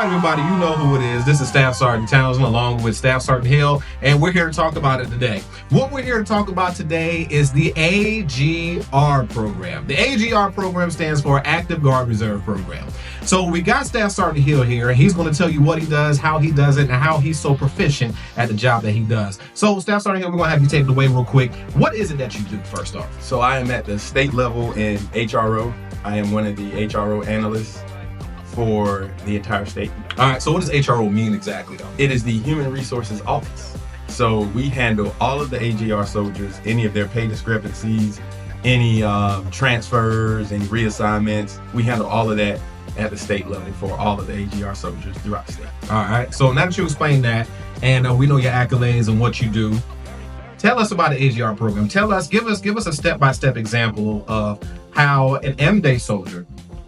right, everybody, you know who it is. This is Staff Sergeant Townsend along with Staff Sergeant Hill, and we're here to talk about it today. What we're here to talk about today is the AGR program. The AGR program stands for Active Guard Reserve Program. So we got Staff Sergeant Hill here, and he's going to tell you what he does, how he does it, and how he's so proficient at the job that he does. So Staff Sergeant Hill, we're going to have you take it away real quick. What is it that you do first off? So I am at the state level in HRO. I am one of the HRO analysts for the entire state. All right, so what does HRO mean exactly, though? It is the Human Resources Office. So we handle all of the AGR soldiers, any of their pay discrepancies, any transfers, any reassignments. We handle all of that at the state level for all of the AGR soldiers throughout the state. All right, so now that you explained that, and we know your accolades and what you do, tell us about the AGR program. Give us a step-by-step example of how an M-Day soldier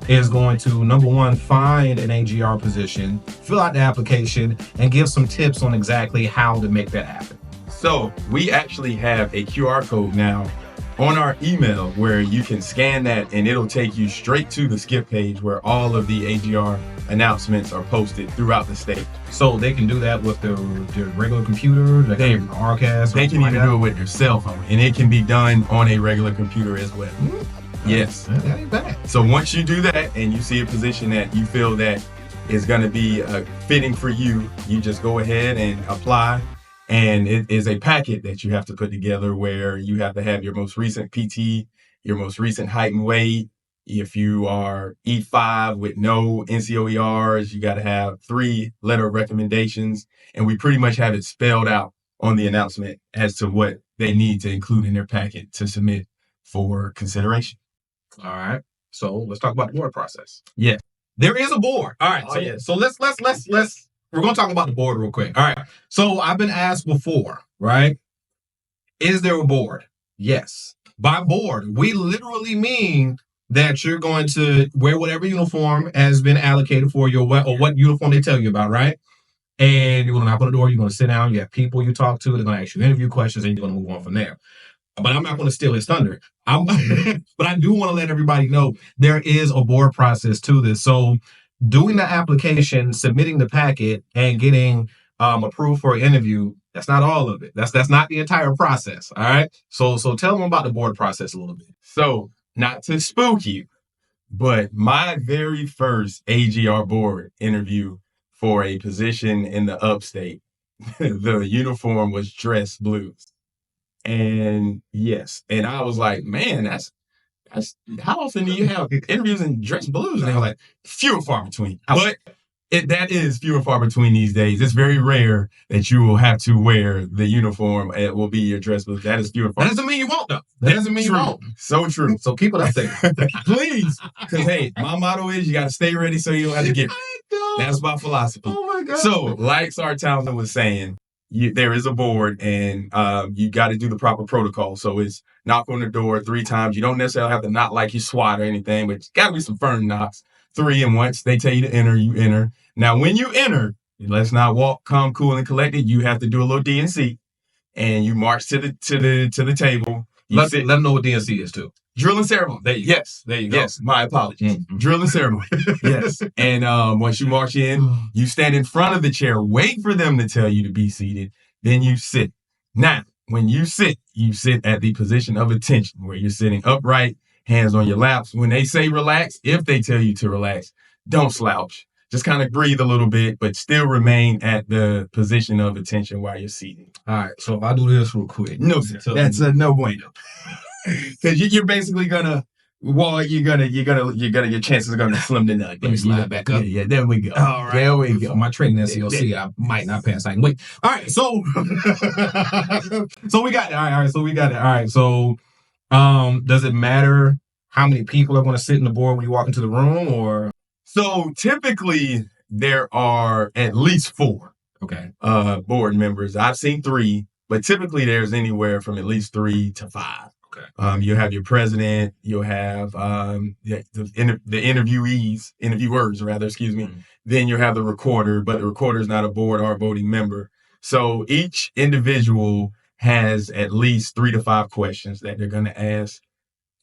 is going to, number one, find an AGR position, fill out the application, and give some tips on exactly how to make that happen. So we actually have a QR code now on our email where you can scan that and it'll take you straight to the skip page where all of the AGR announcements are posted throughout the state. So they can do that with their regular computer, they can RCast. They can even do it with their cell phone, and it can be done on a regular computer as well. Yes. That ain't bad. So once you do that and you see a position that you feel that is going to be fitting for you, you just go ahead and apply. And it is a packet that you have to put together where you have to have your most recent PT, your most recent height and weight. If you are E5 with no NCOERs, you got to have 3 letter recommendations. And we pretty much have it spelled out on the announcement as to what they need to include in their packet to submit for consideration. All right. So let's talk about the board process. Yeah. There is a board. All right. So let's we're going to talk about the board real quick. All right. So I've been asked before, right? Is there a board? Yes. By board, we literally mean that you're going to wear whatever uniform has been allocated for you or what uniform they tell you about, right? And you're going to knock on the door. You're going to sit down. You have people you talk to. They're going to ask you interview questions, and you're going to move on from there. But I'm not going to steal his thunder. But I do want to let everybody know there is a board process to this. So doing the application, submitting the packet, and getting approved for an interview, that's not all of it. That's not the entire process. All right. So tell them about the board process a little bit. So not to spook you, but my very first AGR board interview for a position in the upstate, the uniform was dress blues. And yes, and I was like, man, that's how often do you have interviews in dress blues? And they were like, few and far between. But that is few and far between these days. It's very rare that you will have to wear the uniform. It will be your dress blues. That is few and far. That doesn't mean you won't, though. That doesn't mean you won't. So true. So keep it up there. Please. Because, hey, my motto is you got to stay ready so you don't have to get ready. That's my philosophy. Oh, my God. So, like Sergeant Townsend was saying, there is a board, and you got to do the proper protocol. So it's knock on the door 3 times. You don't necessarily have to knock like you SWAT or anything, but it's got to be some firm knocks. 3, and once they tell you to enter, you enter. Now, when you enter, let's not walk calm, cool, and collected. You have to do a little DNC, and you march to the table. Let them know what DNC is too. Drill and ceremony. There you go. Yes, my apologies. Mm-hmm. Drill and ceremony. Yes. And once you march in, you stand in front of the chair, wait for them to tell you to be seated, then you sit. Now, when you sit at the position of attention where you're sitting upright, hands on your laps. When they say relax, if they tell you to relax, don't slouch. Just kind of breathe a little bit, but still remain at the position of attention while you're seated. All right. So if I do this real quick. No, that's a no bueno. Because you're basically gonna, your chances are gonna slim to none. Let me slide back up. Yeah, there we go. All right. There we go. For my training NCOC, I might not pass. I can wait. All right. So, so we got it. All right. So we got it. All right. So, does it matter how many people are going to sit in the board when you walk into the room, or? So typically there are at least 4. Okay. Board members. I've seen 3, but typically there's anywhere from at least 3 to 5. Okay. You have your president, you'll have the interviewers, excuse me. Mm-hmm. Then you'll have the recorder, but the recorder is not a board or a voting member. So each individual has at least 3 to 5 questions that they're going to ask.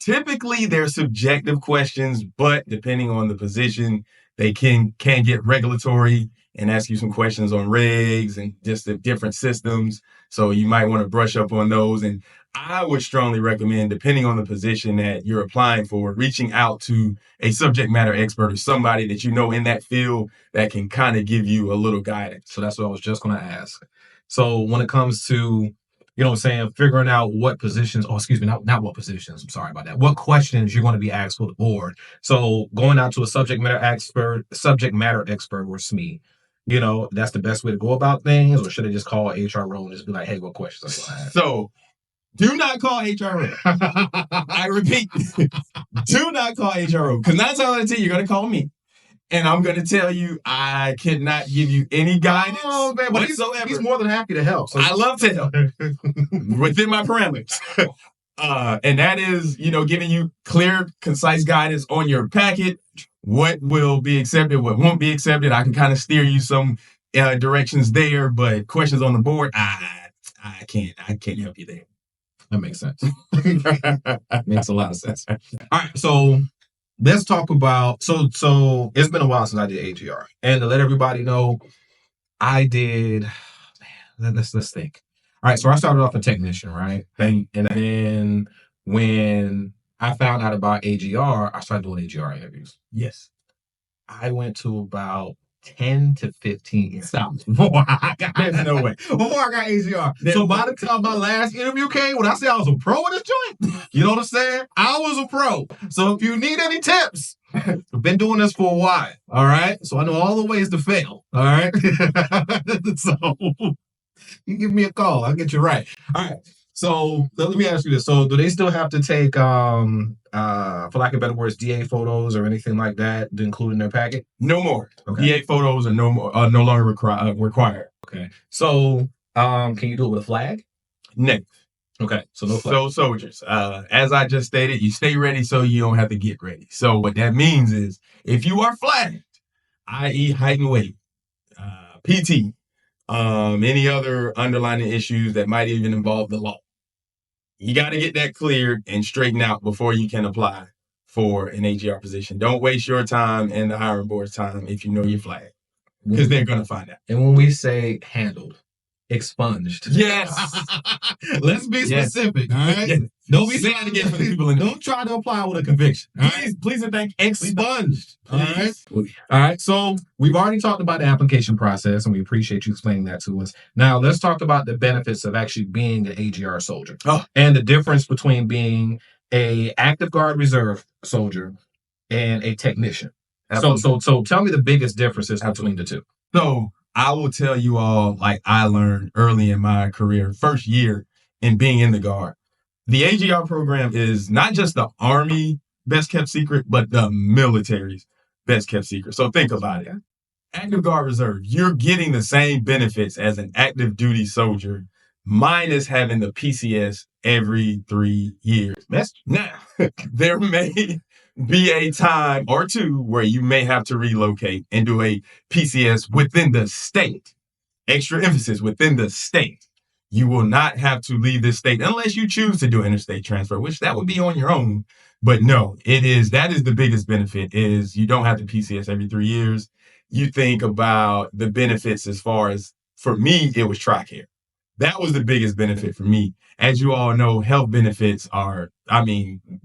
Typically, they're subjective questions, but depending on the position, They can get regulatory and ask you some questions on regs and just the different systems. So you might want to brush up on those. And I would strongly recommend, depending on the position that you're applying for, reaching out to a subject matter expert or somebody that you know in that field that can kind of give you a little guidance. So that's what I was just going to ask. So when it comes to, you know what I'm saying, figuring out what positions, not what positions, I'm sorry about that, what questions you're going to be asked for the board. So going out to a subject matter expert or SME, you know, that's the best way to go about things, or should I just call HR role and just be like, hey, what questions I have? So do not call HRO. I repeat, do not call HRO, because 9 times out of 10, you're going to call me. And I'm going to tell you, I cannot give you any guidance whatsoever. He's more than happy to help. So I love to help within my parameters. And that is, you know, giving you clear, concise guidance on your packet, what will be accepted, what won't be accepted. I can kind of steer you some directions there, but questions on the board, I can't help you there. That makes sense. Makes a lot of sense. All right, so let's talk about, so it's been a while since I did AGR. And to let everybody know, I did, let's think. All right, so I started off a technician, right? And then when I found out about AGR, I started doing AGR interviews. Yes. I went to about 10 to 15 stops before I got AGR. So by the time my last interview came, when I say I was a pro in this joint, you know what I'm saying? I was a pro. So if you need any tips, I've been doing this for a while. All right. So I know all the ways to fail. All right. So you give me a call. I'll get you right. All right. So let me ask you this. So do they still have to take, for lack of better words, DA photos or anything like that to include in their packet? No more. Okay. DA photos are no longer required. Okay. So can you do it with a flag? Negative. Okay. So no flag. So soldiers, as I just stated, you stay ready so you don't have to get ready. So what that means is if you are flagged, i.e. height and weight, PT, any other underlying issues that might even involve the law, you got to get that cleared and straightened out before you can apply for an AGR position. Don't waste your time and the hiring board's time if you know you're flagged, because they're going to find out. And when we say handled, expunged. Yes. Let's be specific. All right. Yes. Don't be trying to get for the people and don't try to apply with a conviction. Please and thank you. Expunged. All right. All right. So we've already talked about the application process, and we appreciate you explaining that to us. Now let's talk about the benefits of actually being an AGR soldier and the difference between being a active guard reserve soldier and a technician. So tell me the biggest differences between the two. So I will tell you all, like I learned early in my career, first year in being in the Guard, the AGR program is not just the Army best kept secret, but the military's best kept secret. So think about it. Active Guard Reserve, you're getting the same benefits as an active duty soldier, minus having the PCS every 3 years. Now, there may be a time or two where you may have to relocate and do a PCS within the state. Extra emphasis, within the state. You will not have to leave this state unless you choose to do interstate transfer, which that would be on your own. But no, that is the biggest benefit, is you don't have to PCS every 3 years. You think about the benefits as far as, for me, it was TRICARE. That was the biggest benefit for me. As you all know, health benefits are,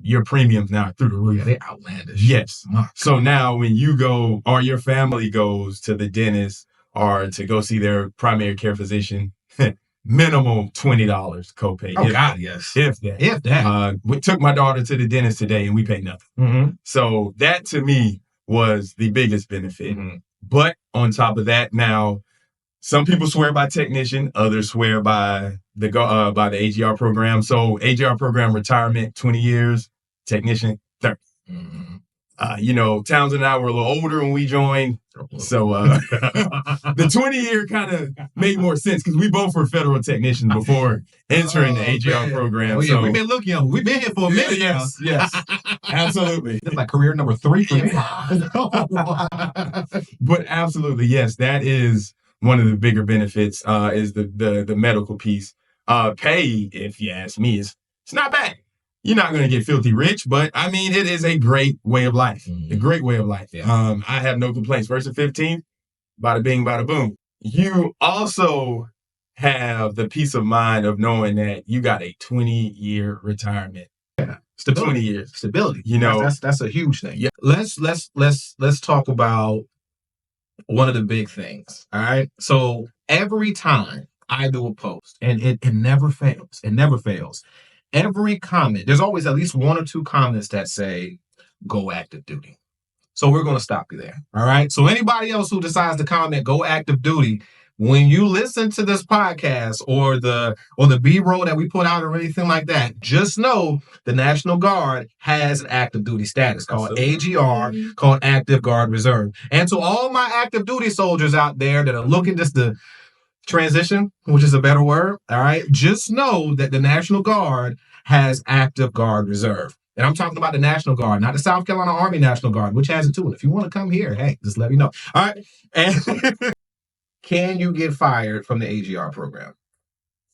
your premiums now are through the roof. Yeah, they're outlandish. Yes. So now when you go, or your family goes to the dentist or to go see their primary care physician, minimum $20 copay. Oh, God, yes. If that. We took my daughter to the dentist today and we paid nothing. Mm-hmm. So that to me was the biggest benefit. Mm-hmm. But on top of that, now, some people swear by technician, others swear by the AGR program. So AGR program retirement, 20 years, technician, 30. Mm-hmm. Townsend and I were a little older when we joined. So the 20-year kind of made more sense because we both were federal technicians before entering the AGR program. Oh, yeah, we've been looking young. We've been here for a minute. Yes, absolutely. This is like career number 3 for me. But absolutely, yes, that is one of the bigger benefits, is the medical piece. Pay, if you ask me, it's not bad. You're not going to get filthy rich, but I mean, it is a great way of life. A great way of life. Yeah. I have no complaints. 1st and 15th, bada bing, bada boom. You also have the peace of mind of knowing that you got a 20-year retirement. Yeah. Stability. 20 years. Stability. You know, that's a huge thing. Yeah. Let's talk about one of the big things. All right. So every time I do a post, and it never fails. It never fails. Every comment, there's always at least 1 or 2 comments that say, go active duty. So we're going to stop you there. All right. So anybody else who decides to comment, go active duty, when you listen to this podcast or the B-roll that we put out or anything like that, just know the National Guard has an active duty status called AGR, called Active Guard Reserve. And to all my active duty soldiers out there that are looking just to transition, which is a better word, all right, just know that the National Guard has Active Guard Reserve. And I'm talking about the National Guard, not the South Carolina Army National Guard, which has it too. And if you want to come here, hey, just let me know. All right. And can you get fired from the AGR program?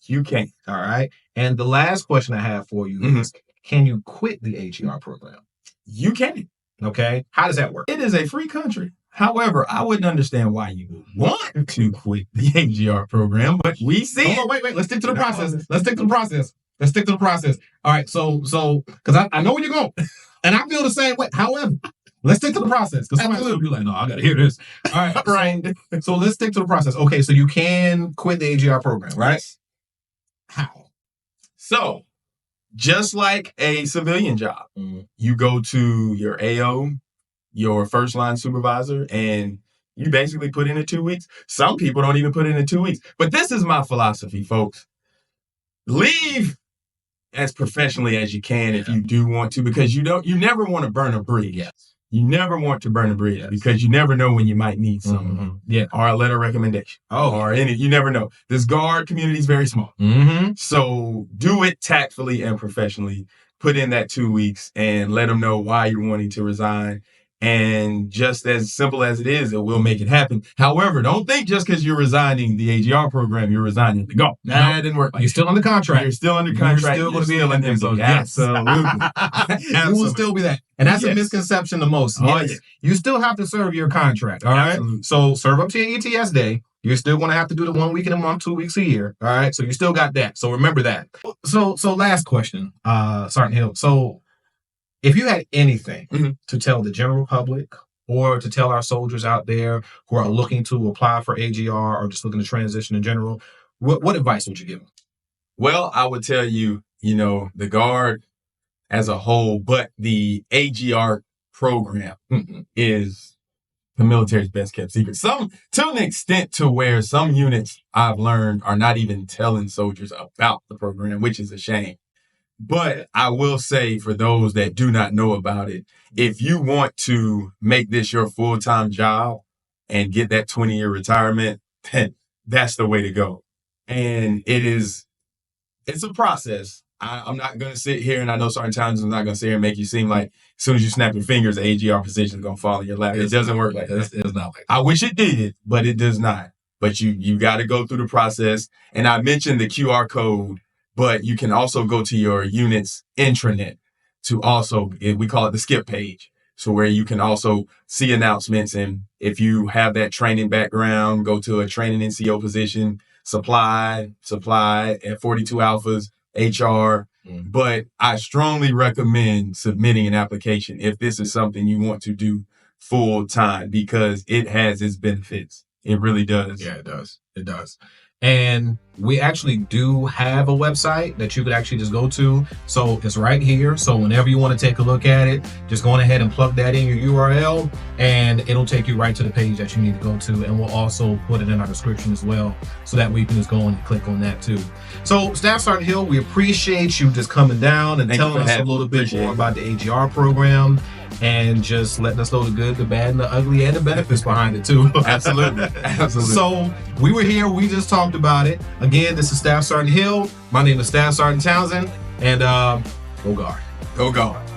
You can. All right. And the last question I have for you is, can you quit the AGR program? You can. Okay. How does that work? It is a free country. However, I wouldn't understand why you would want to quit the AGR program, but we see. Oh, wait. Let's stick to the process. Let's stick to the process. All right. So, because I know where you're going, and I feel the same way. However, let's stick to the process. Because somebody's going to be like, no, I got to hear this. All right. Right. So let's stick to the process. Okay. So you can quit the AGR program, right? Yes. How? So, just like a civilian job, you go to your AO, your first line supervisor, and you basically put in the 2 weeks. Some people don't even put in the 2 weeks. But this is my philosophy, folks. Leave as professionally as you can if you do want to, because you never want to burn a bridge. Yes. You never want to burn a bridge because you never know when you might need someone. Yeah. Or a letter of recommendation. Or you never know. This guard community is very small. So do it tactfully and professionally. Put in that 2 weeks and let them know why you're wanting to resign. And just as simple as it is, it will make it happen. However, don't think just because you're resigning the AGR program, you're resigning the go. That didn't work. You're still under contract. You're still under contract. You're still going to be in them. So Absolutely. You will still be that. And that's a misconception the most. Yes. You still have to serve your contract. All right. Absolutely. So serve up to your ETS day. You're still going to have to do the 1 week in a month, 2 weeks a year. All right. So you still got that. So remember that. So last question, Sergeant Hill. So if you had anything to tell the general public or to tell our soldiers out there who are looking to apply for AGR or just looking to transition in general, what advice would you give them? Well, I would tell you, the Guard as a whole, but the AGR program is the military's best kept secret. To an extent to where some units I've learned are not even telling soldiers about the program, which is a shame. But I will say, for those that do not know about it, if you want to make this your full-time job and get that 20-year retirement, then that's the way to go. And it's a process. I'm not going to sit here, and I know certain times I'm not going to sit here and make you seem like as soon as you snap your fingers, the AGR position is going to fall in your lap. It doesn't work like that. It's not like that. I wish it did, but it does not. But you got to go through the process. And I mentioned the QR code, but you can also go to your unit's intranet to also, we call it the skip page. So where you can also see announcements. And if you have that training background, go to a training NCO position, supply at 42 Alphas, HR. But I strongly recommend submitting an application if this is something you want to do full time, because it has its benefits. It really does. Yeah, it does. It does. And we actually do have a website that you could actually just go to. So it's right here. So whenever you want to take a look at it, just go on ahead and plug that in your URL, and it'll take you right to the page that you need to go to. And we'll also put it in our description as well, so that way you can just go and click on that too. So Staff Sergeant Hill, we appreciate you just coming down and telling us a little bit more about the AGR program, and just letting us know the good, the bad, and the ugly, and the benefits behind it too. Absolutely. So we were here, we just talked about it. Again, this is Staff Sergeant Hill. My name is Staff Sergeant Townsend, and go Guard. Go Guard.